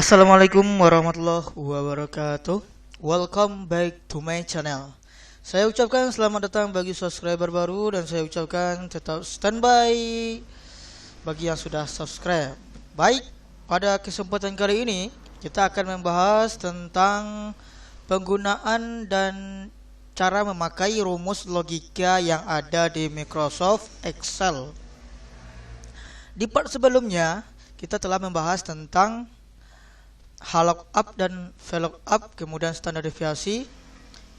Assalamualaikum warahmatullahi wabarakatuh. Welcome back to my channel. Saya ucapkan selamat datang bagi subscriber baru dan saya ucapkan tetap standby bagi yang sudah subscribe. Baik, pada kesempatan kali ini kita akan membahas tentang penggunaan dan cara memakai rumus logika yang ada di Microsoft Excel. Di part sebelumnya kita telah membahas tentang HLOOKUP dan VLOOKUP, kemudian standar deviasi,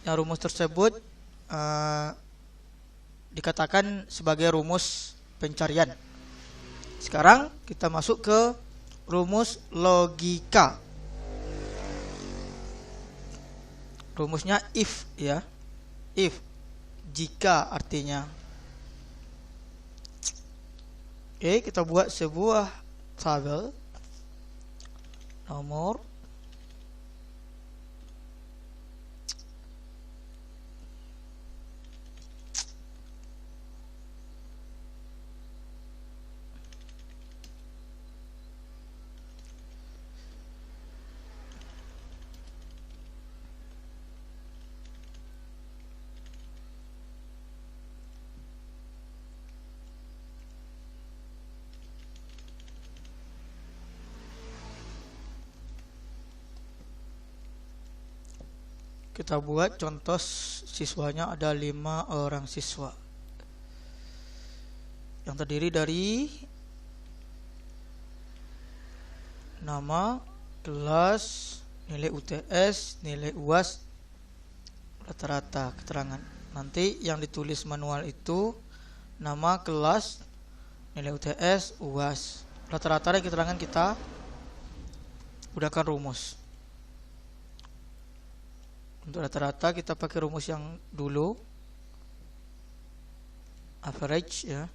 yang rumus tersebut dikatakan sebagai rumus pencarian. Sekarang kita masuk ke rumus logika. Rumusnya if, ya, if, jika artinya. Oke, kita buat sebuah tabel nomor kita buat contoh siswanya ada 5 orang siswa yang terdiri dari nama, kelas, nilai UTS, nilai UAS, rata-rata keterangan. Nanti yang ditulis manual itu nama, kelas, nilai UTS, UAS, rata-rata dan keterangan kita gunakan rumus. Untuk rata-rata kita pakai rumus yang dulu, average, ya.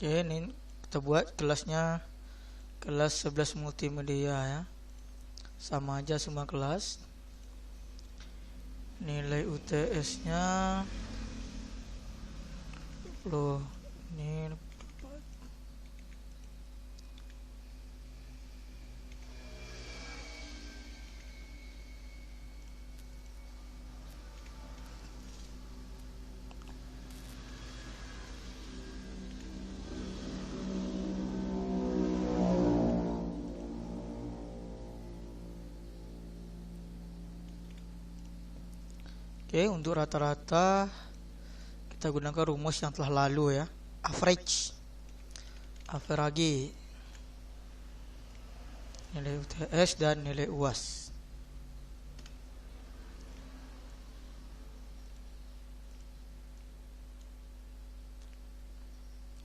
Oke, ini kita buat kelasnya kelas 11 multimedia, ya. Sama aja semua kelas. Nilai UTS-nya loh, ini oke, untuk rata-rata kita gunakan rumus yang telah lalu, ya. Average, average, nilai UTS dan nilai UAS.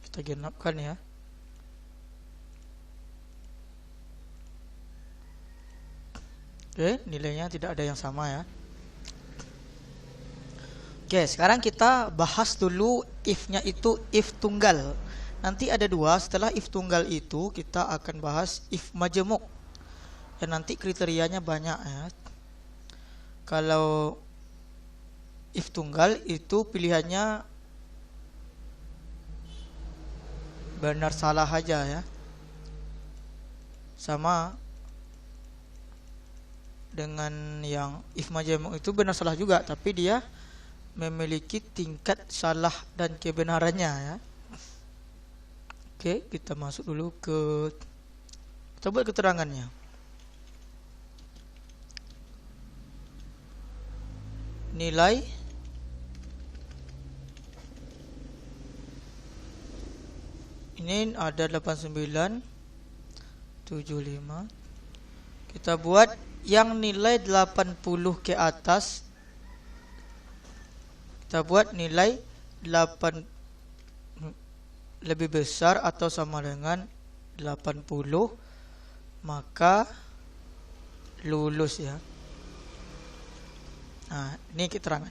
Kita genapkan, ya. Oke, nilainya tidak ada yang sama, ya. Oke, sekarang kita bahas dulu if-nya itu if tunggal. Nanti ada dua, setelah if tunggal itu kita akan bahas if majemuk. Dan nanti kriterianya banyak, ya. Kalau if tunggal itu pilihannya benar salah aja, ya. Sama dengan yang if majemuk itu benar salah juga, tapi dia memiliki tingkat salah dan kebenarannya, ya. Oke, kita masuk dulu ke, kita buat keterangannya. Nilai ini ada 8975. Kita buat yang nilai 80 ke atas, kita buat nilai 8 lebih besar atau sama dengan 80, maka lulus ya. Nah, ini keterangan.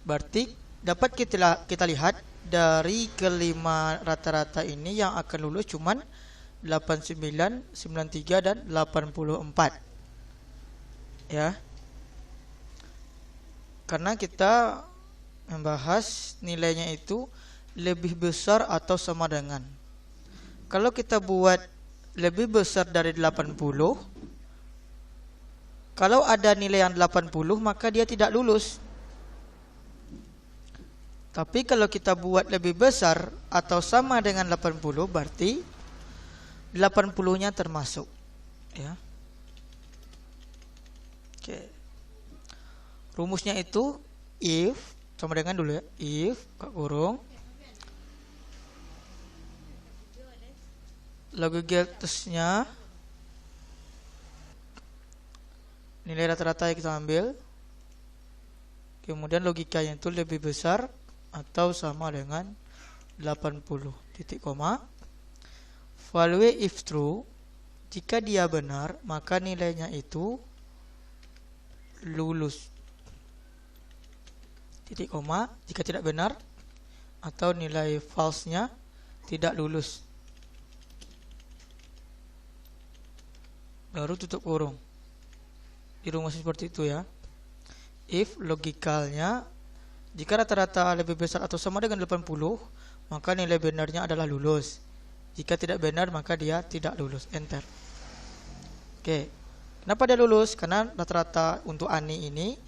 Berarti dapat kita lihat dari kelima rata-rata ini yang akan lulus cuman 89, 93 dan 84. Ya. Karena kita membahas nilainya itu lebih besar atau sama dengan. Kalau kita buat lebih besar dari 80, kalau ada nilai yang 80 maka dia tidak lulus. Tapi kalau kita buat lebih besar atau sama dengan 80 berarti 80-nya termasuk ya. Oke. Rumusnya itu if sama dengan dulu ya. If kurung logaritmnya nilai rata-rata yang kita ambil, kemudian logikanya itu lebih besar atau sama dengan 80 titik koma. Value if true, jika dia benar maka nilainya itu lulus titik koma. Jika tidak benar atau nilai false-nya tidak lulus, baru tutup kurung. Dirumuskan seperti itu ya. If logikalnya jika rata-rata lebih besar atau sama dengan 80 maka nilai benarnya adalah lulus. Jika tidak benar maka dia tidak lulus. Enter. Oke. Kenapa dia lulus? Karena rata-rata untuk Ani ini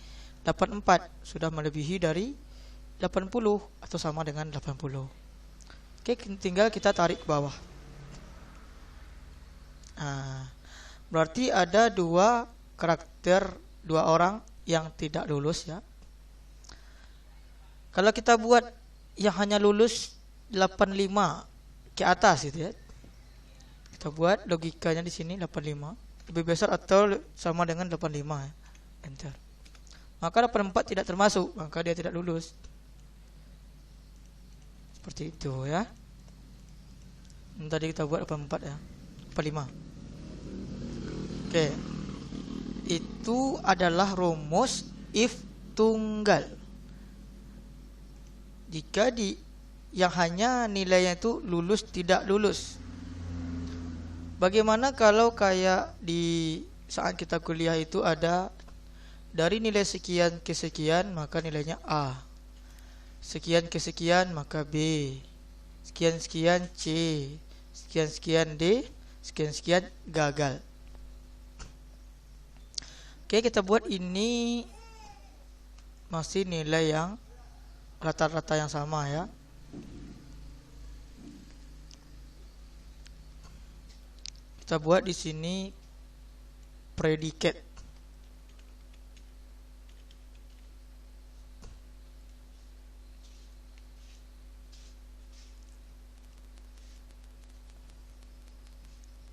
84 sudah melebihi dari 80 atau sama dengan 80. Oke, tinggal kita tarik ke bawah. Nah, berarti ada dua karakter, dua orang yang tidak lulus ya. Kalau kita buat yang hanya lulus 85 ke atas gitu ya. Kita buat logikanya di sini 85 lebih besar atau sama dengan 85 ya. Enter. Maka 84 tidak termasuk, maka dia tidak lulus. Seperti itu ya. Tadi kita buat 84 ya. 45. Oke. Itu adalah rumus if tunggal. Jika yang hanya nilainya itu lulus tidak lulus. Bagaimana kalau kayak di saat kita kuliah itu ada dari nilai sekian ke sekian maka nilainya A, sekian ke sekian maka B, sekian-sekian C, sekian-sekian D, sekian-sekian gagal. Oke, kita buat ini masih nilai yang rata-rata yang sama ya. Kita buat di sini predikat.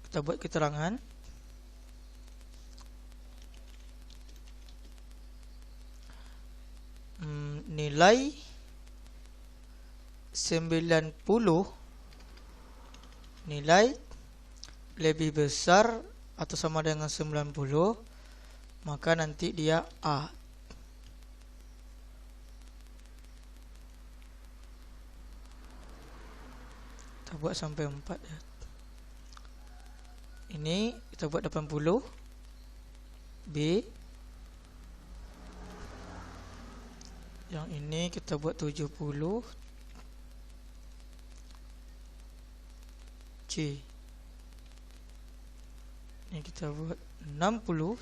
Kita buat keterangan. Nilai 90 nilai lebih besar atau sama dengan 90 maka nanti dia A. Kita buat sampai 4 ya. Ini kita buat 80 B. Yang ini kita buat 70 C. Ini kita buat 60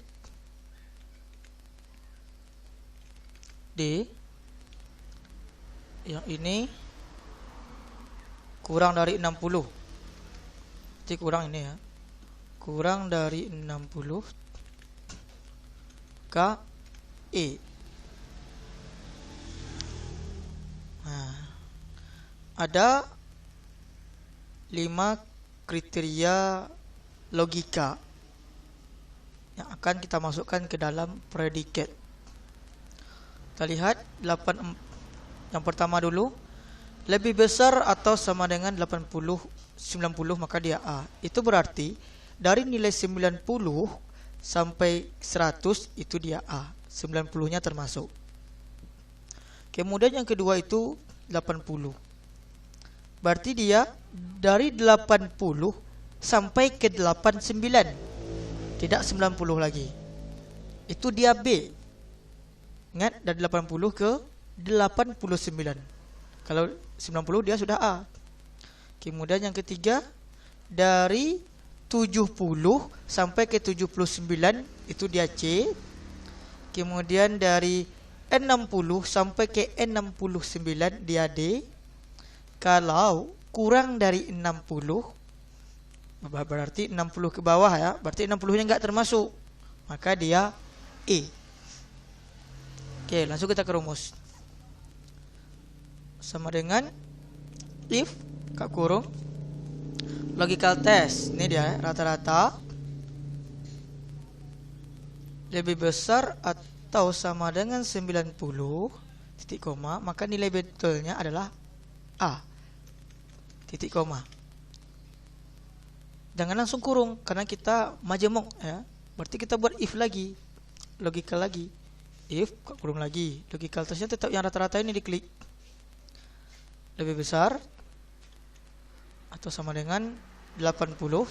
D. Yang ini kurang dari 60. Jadi kurang ini ya. Kurang dari 60 K E. Nah, ada 5 kriteria logika yang akan kita masukkan ke dalam predikat. Kita lihat 8. Yang pertama dulu, lebih besar atau sama dengan 90 maka dia A. Itu berarti dari nilai 90 sampai 100 itu dia A, 90-nya termasuk. Kemudian yang kedua itu 80. Berarti dia dari 80 sampai ke 89, tidak 90 lagi. Itu dia B. Ingat, dari 80 ke 89. Kalau 90 dia sudah A. Kemudian yang ketiga, dari 70 sampai ke 79 itu dia C. Kemudian dari 60 sampai ke 69 dia D. Kalau kurang dari 60, berarti 60 ke bawah ya, berarti 60-nya enggak termasuk, maka dia E. Oke, langsung kita ke rumus. Sama dengan if kak kurung logical test. Ini dia rata-rata lebih besar atau sama dengan 90 titik koma, maka nilai betulnya adalah A titik koma. Jangan langsung kurung karena kita majemuk ya. Berarti kita buat if lagi, logical lagi. If kurung lagi, logical testnya tetap yang rata-rata ini diklik. Lebih besar atau sama dengan 80,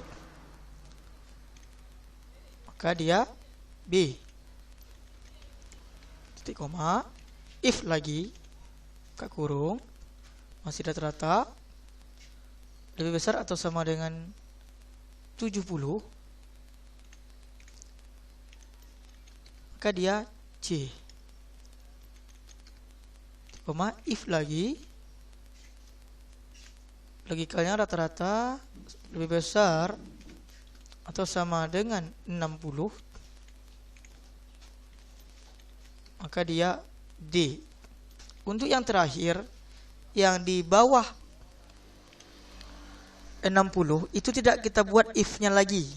maka dia B titik koma. If lagi kak kurung masih rata-rata lebih besar atau sama dengan 70, maka dia C koma. If lagi logikalnya rata-rata lebih besar atau sama dengan 60, maka dia D. Untuk yang terakhir, yang di bawah 60 itu tidak kita buat if-nya lagi.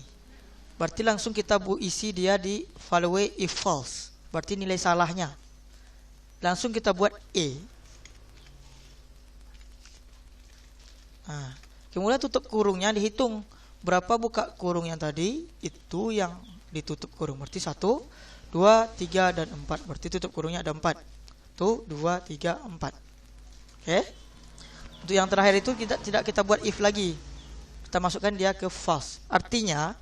Berarti langsung kita isi dia di value if false. Berarti nilai salahnya. Langsung kita buat E. Nah, kemudian tutup kurungnya dihitung. Berapa buka kurung yang tadi, itu yang ditutup kurung. Berarti 1, 2, 3, dan 4. Berarti tutup kurungnya ada 4. 1, 2, 3, 4. Oke. Untuk yang terakhir itu tidak kita buat if lagi. Kita masukkan dia ke false. Artinya,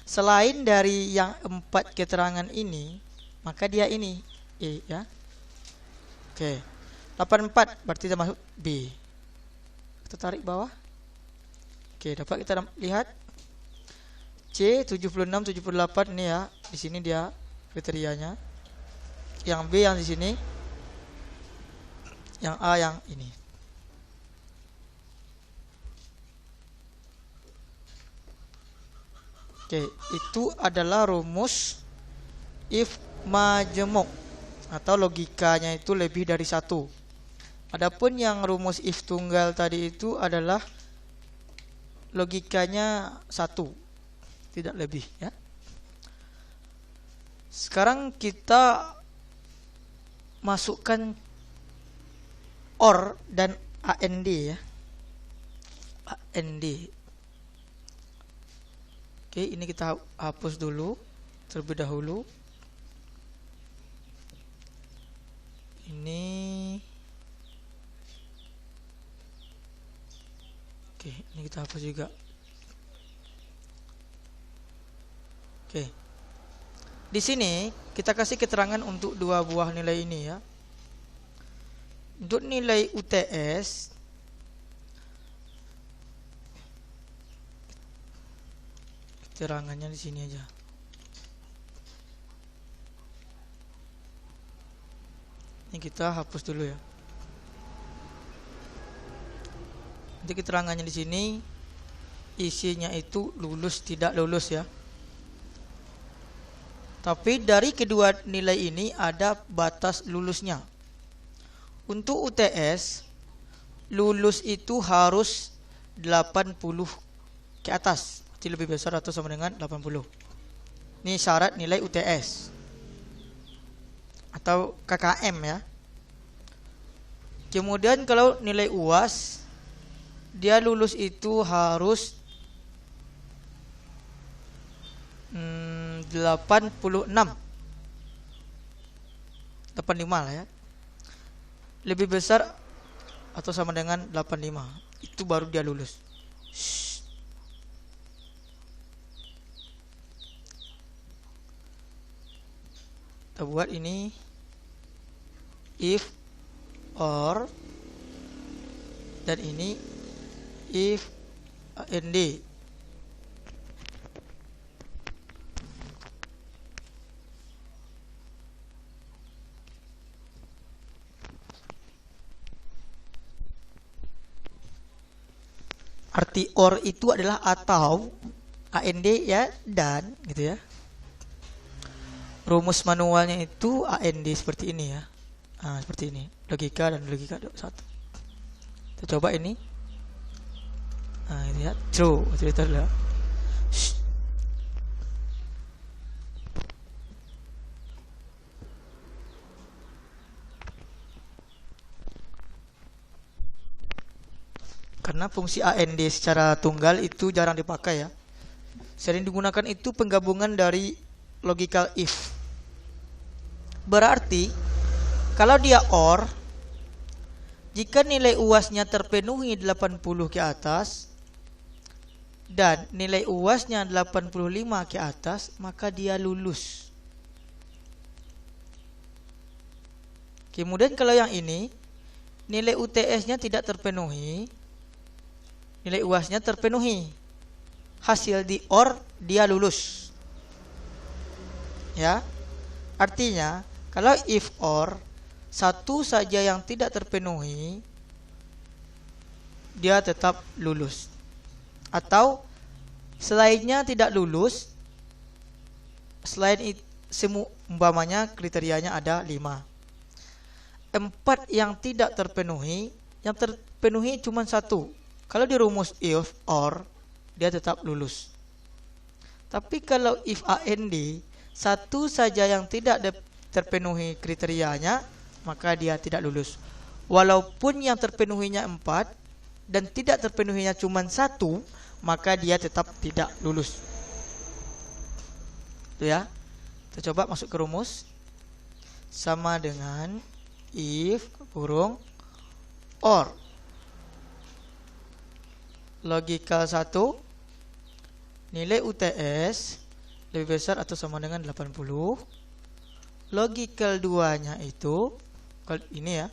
selain dari yang 4 keterangan ini, maka dia ini E ya. Oke. 84 berarti kita masuk B. Kita tarik bawah. Oke, dapat kita lihat C 76 78 ini ya. Di sini dia kriterianya. Yang B yang di sini. Yang A yang ini. Oke, itu adalah rumus if majemuk atau logikanya itu lebih dari 1. Adapun yang rumus if tunggal tadi itu adalah logikanya 1, tidak lebih ya. Sekarang kita masukkan OR dan AND ya. AND. Oke, ini kita hapus dulu terlebih dahulu. Ini oke, ini kita hapus juga. Oke. Di sini kita kasih keterangan untuk dua buah nilai ini ya. Untuk nilai UTS keterangannya di sini aja. Ini kita hapus dulu ya. Nanti keterangannya di sini isinya itu lulus tidak lulus ya. Tapi dari kedua nilai ini ada batas lulusnya. Untuk UTS lulus itu harus 80 ke atas. Berarti lebih besar atau sama dengan 80. Ini syarat nilai UTS atau KKM ya. Kemudian kalau nilai UAS dia lulus itu harus 80 86. 85 lah ya. Lebih besar atau sama dengan 85. Itu baru dia lulus. Kita buat ini if or, dan ini if and. Arti or itu adalah atau, and ya, dan gitu ya. Rumus manualnya itu and seperti ini ya. Nah, seperti ini. Logika dan logika satu. Kita coba ini. Nah, ini ya. True. Cerita dulu. Karena fungsi and secara tunggal itu jarang dipakai ya. Sering digunakan itu penggabungan dari logical if. Berarti kalau dia or, jika nilai UASnya terpenuhi 80 ke atas dan nilai UASnya 85 ke atas, maka dia lulus. Kemudian kalau yang ini nilai UTS-nya tidak terpenuhi, nilai UASnya terpenuhi, hasil di or, dia lulus. Ya. Artinya, kalau if or satu saja yang tidak terpenuhi, dia tetap lulus. Atau selainnya tidak lulus, selain itu umpamanya kriterianya ada 5. 4 yang tidak terpenuhi, yang terpenuhi cuma 1. Kalau di rumus if or, dia tetap lulus. Tapi kalau if and, satu saja yang tidak terpenuhi kriterianya, maka dia tidak lulus. Walaupun yang terpenuhinya 4 dan tidak terpenuhinya cuma 1, maka dia tetap tidak lulus. Itu ya. Kita coba masuk ke rumus. Sama dengan if kurung or. Logikal 1, nilai UTS lebih besar atau sama dengan 80. Logikal 2-nya itu ini ya,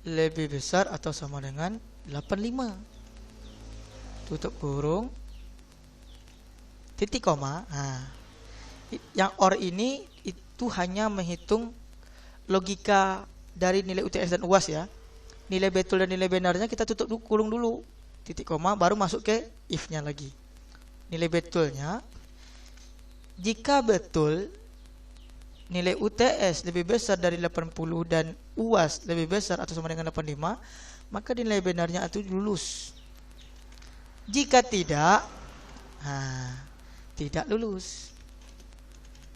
lebih besar atau sama dengan 85. Tutup kurung, titik koma. Nah, yang or ini itu hanya menghitung logika dari nilai UTS dan UAS ya. Nilai betul dan nilai benarnya kita tutup dulu, kurung dulu, titik koma, baru masuk ke if-nya lagi. Nilai betulnya, jika betul nilai UTS lebih besar dari 80 dan UAS lebih besar atau sama dengan 85, maka nilai benarnya itu lulus. Jika tidak, tidak lulus.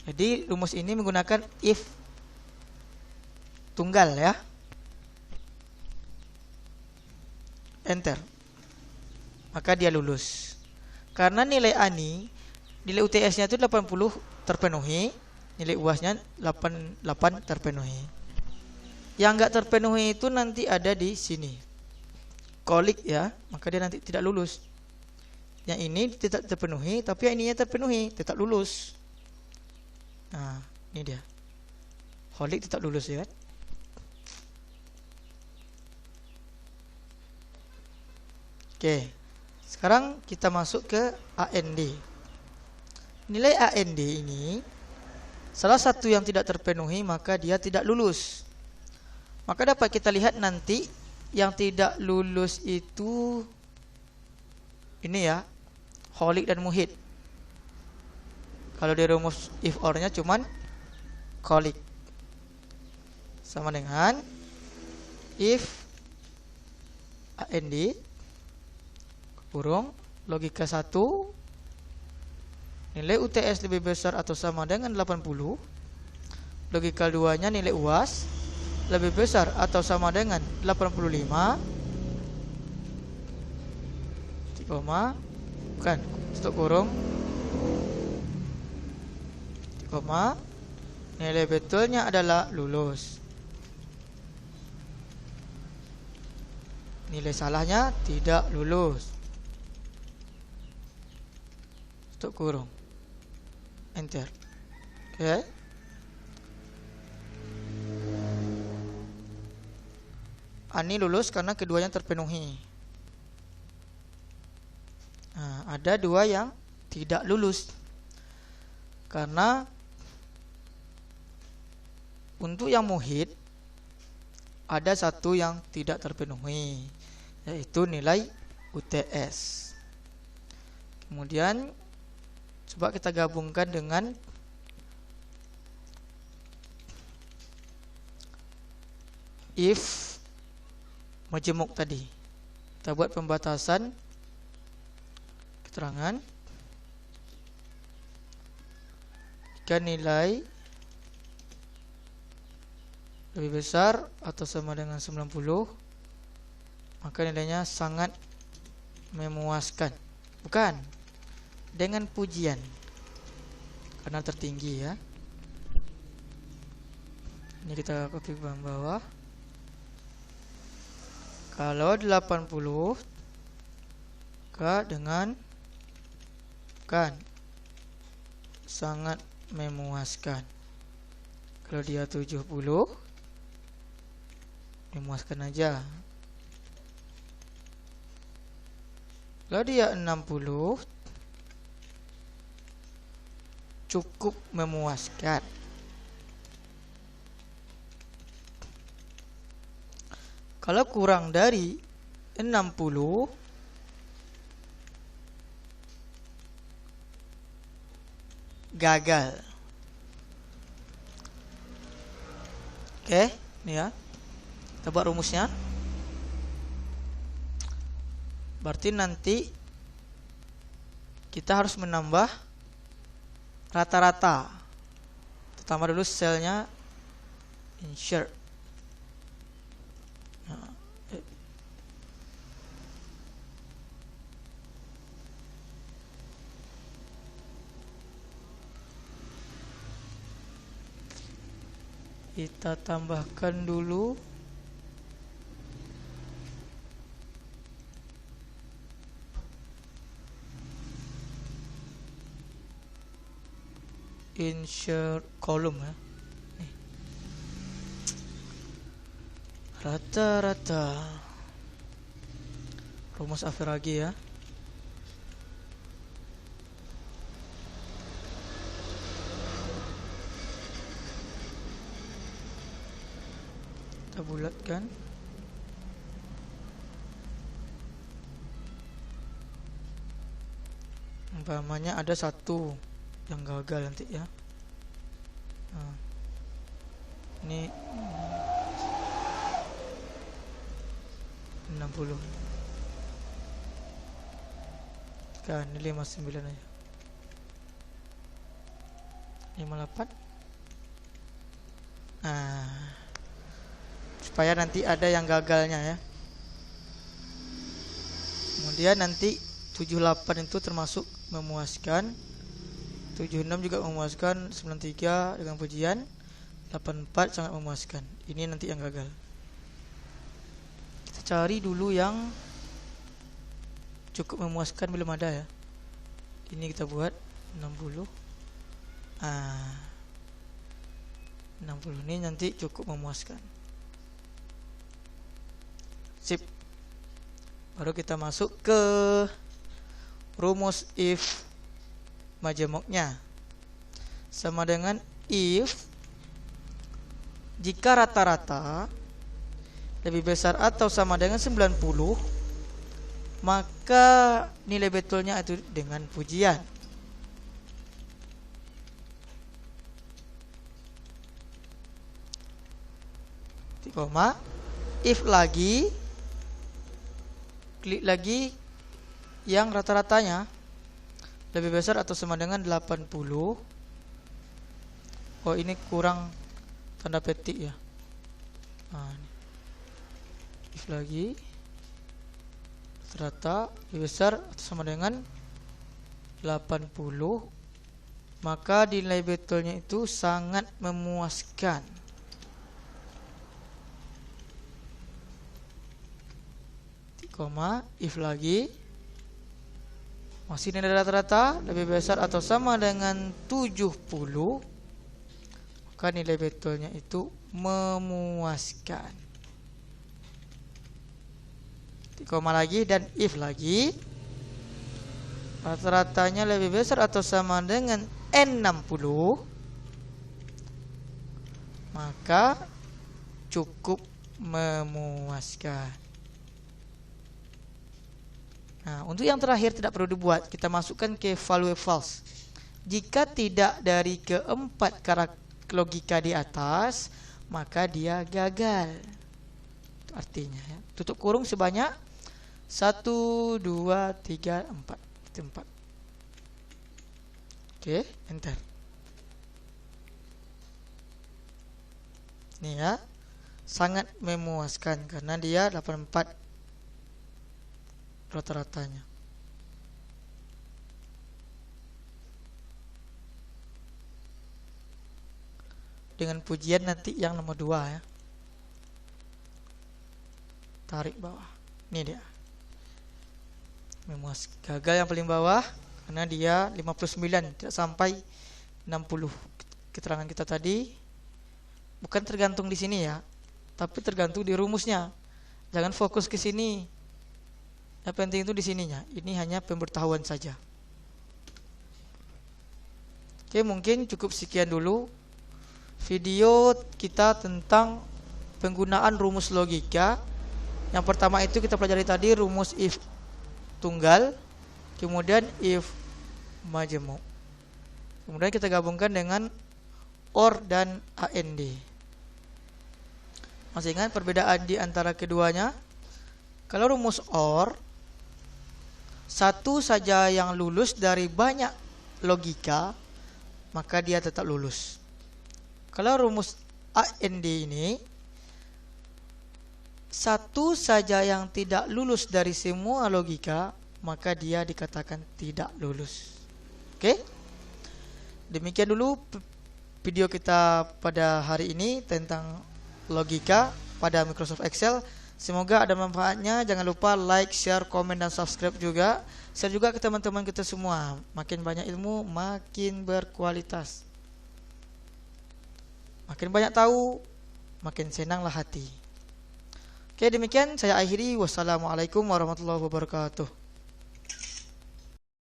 Jadi rumus ini menggunakan if tunggal ya. Enter. Maka dia lulus. Karena nilai ANI, nilai UTS-nya itu 80 terpenuhi, nilai UAS-nya 88 terpenuhi. Yang enggak terpenuhi itu nanti ada di sini. Kolik ya, maka dia nanti tidak lulus. Yang ini tidak terpenuhi, tapi yang ininya terpenuhi, tetap lulus. Nah, ini dia. Kolik tetap lulus ya. Oke, sekarang kita masuk ke AND. Nilai AND ini salah satu yang tidak terpenuhi, maka dia tidak lulus. Maka dapat kita lihat nanti yang tidak lulus itu ini ya, Kholik dan Muhid. Kalau di rumus if or-nya cuman Kholik. Sama dengan if AND kurung logika 1, nilai UTS lebih besar atau sama dengan 80. Logika 2-nya nilai UAS lebih besar atau sama dengan 85. Bukan, tutup kurung, koma, nilai betulnya adalah lulus. Nilai salahnya tidak lulus. Tutup kurung. Enter. Oke. Ani lulus karena keduanya terpenuhi. Nah, ada dua yang tidak lulus karena untuk yang muhid ada satu yang tidak terpenuhi, yaitu nilai UTS. Kemudian coba kita gabungkan dengan if majemuk tadi. Kita buat pembatasan keterangan jika nilai lebih besar atau sama dengan 90, maka nilainya sangat memuaskan. Bukan, dengan pujian, karena tertinggi ya. Ini kita copy bagian bawah. Kalau 80 dengan bukan sangat memuaskan. Kalau dia 70 memuaskan aja. Kalau dia 60 cukup memuaskan. Kalau kurang dari 60 gagal. Oke, ini ya. Kita buat rumusnya. Berarti nanti kita harus menambah rata-rata. Tambah dulu selnya insert. Kita tambahkan dulu insert kolom ya. Rata-rata rumus Average ya. Kita bulatkan. Umpamanya ada satu yang gagal nanti ya. Nah, ini 60 kan, ini 59 aja. 58. Nah, supaya nanti ada yang gagalnya ya. Kemudian nanti 78 itu termasuk memuaskan, 76 juga memuaskan, 93 dengan pujian, 84 sangat memuaskan. Ini nanti yang gagal. Kita cari dulu yang cukup memuaskan, belum ada ya. Ini kita buat 60. 60 ini nanti cukup memuaskan. Sip. Baru kita masuk ke rumus if majemuknya. Sama dengan if jika rata-rata lebih besar atau sama dengan 90, maka nilai betulnya itu dengan pujian. Koma, if lagi, klik lagi yang rata-ratanya lebih besar atau sama dengan 80. Oh, ini kurang tanda petik ya. Nah, if lagi rata lebih besar atau sama dengan 80, maka nilai betulnya itu sangat memuaskan. Koma, if lagi, masih nilai rata-rata lebih besar atau sama dengan 70, maka nilai betulnya itu memuaskan. Koma lagi dan if lagi, rata-ratanya lebih besar atau sama dengan N60, maka cukup memuaskan. Nah, untuk yang terakhir tidak perlu dibuat, kita masukkan ke value false. Jika tidak dari keempat karakter logika di atas, maka dia gagal. Itu artinya ya. Tutup kurung sebanyak 1, 2, 3, 4. Itu 4. Oke, enter. Ini ya, sangat memuaskan karena dia 84 rata-ratanya. Dengan pujian nanti yang nomor 2 ya. Tarik bawah. Ini dia. Gagal yang paling bawah karena dia 59, tidak sampai 60. Keterangan kita tadi bukan tergantung di sini ya, tapi tergantung di rumusnya. Jangan fokus ke sini. Yang penting itu di sininya. Ini hanya pemberitahuan saja. Oke, mungkin cukup sekian dulu video kita tentang penggunaan rumus logika. Yang pertama itu kita pelajari tadi rumus if tunggal, kemudian if majemuk. Kemudian kita gabungkan dengan OR dan AND. Masih ingat perbedaan di antara keduanya? Kalau rumus OR, satu saja yang lulus dari banyak logika, maka dia tetap lulus. Kalau rumus AND ini, satu saja yang tidak lulus dari semua logika, maka dia dikatakan tidak lulus. Oke? Demikian dulu video kita pada hari ini tentang logika pada Microsoft Excel. Semoga ada manfaatnya. Jangan lupa like, share, komen, dan subscribe juga. Share juga ke teman-teman kita semua. Makin banyak ilmu, makin berkualitas. Makin banyak tahu, makin senanglah hati. Oke, demikian saya akhiri. Wassalamualaikum warahmatullahi wabarakatuh.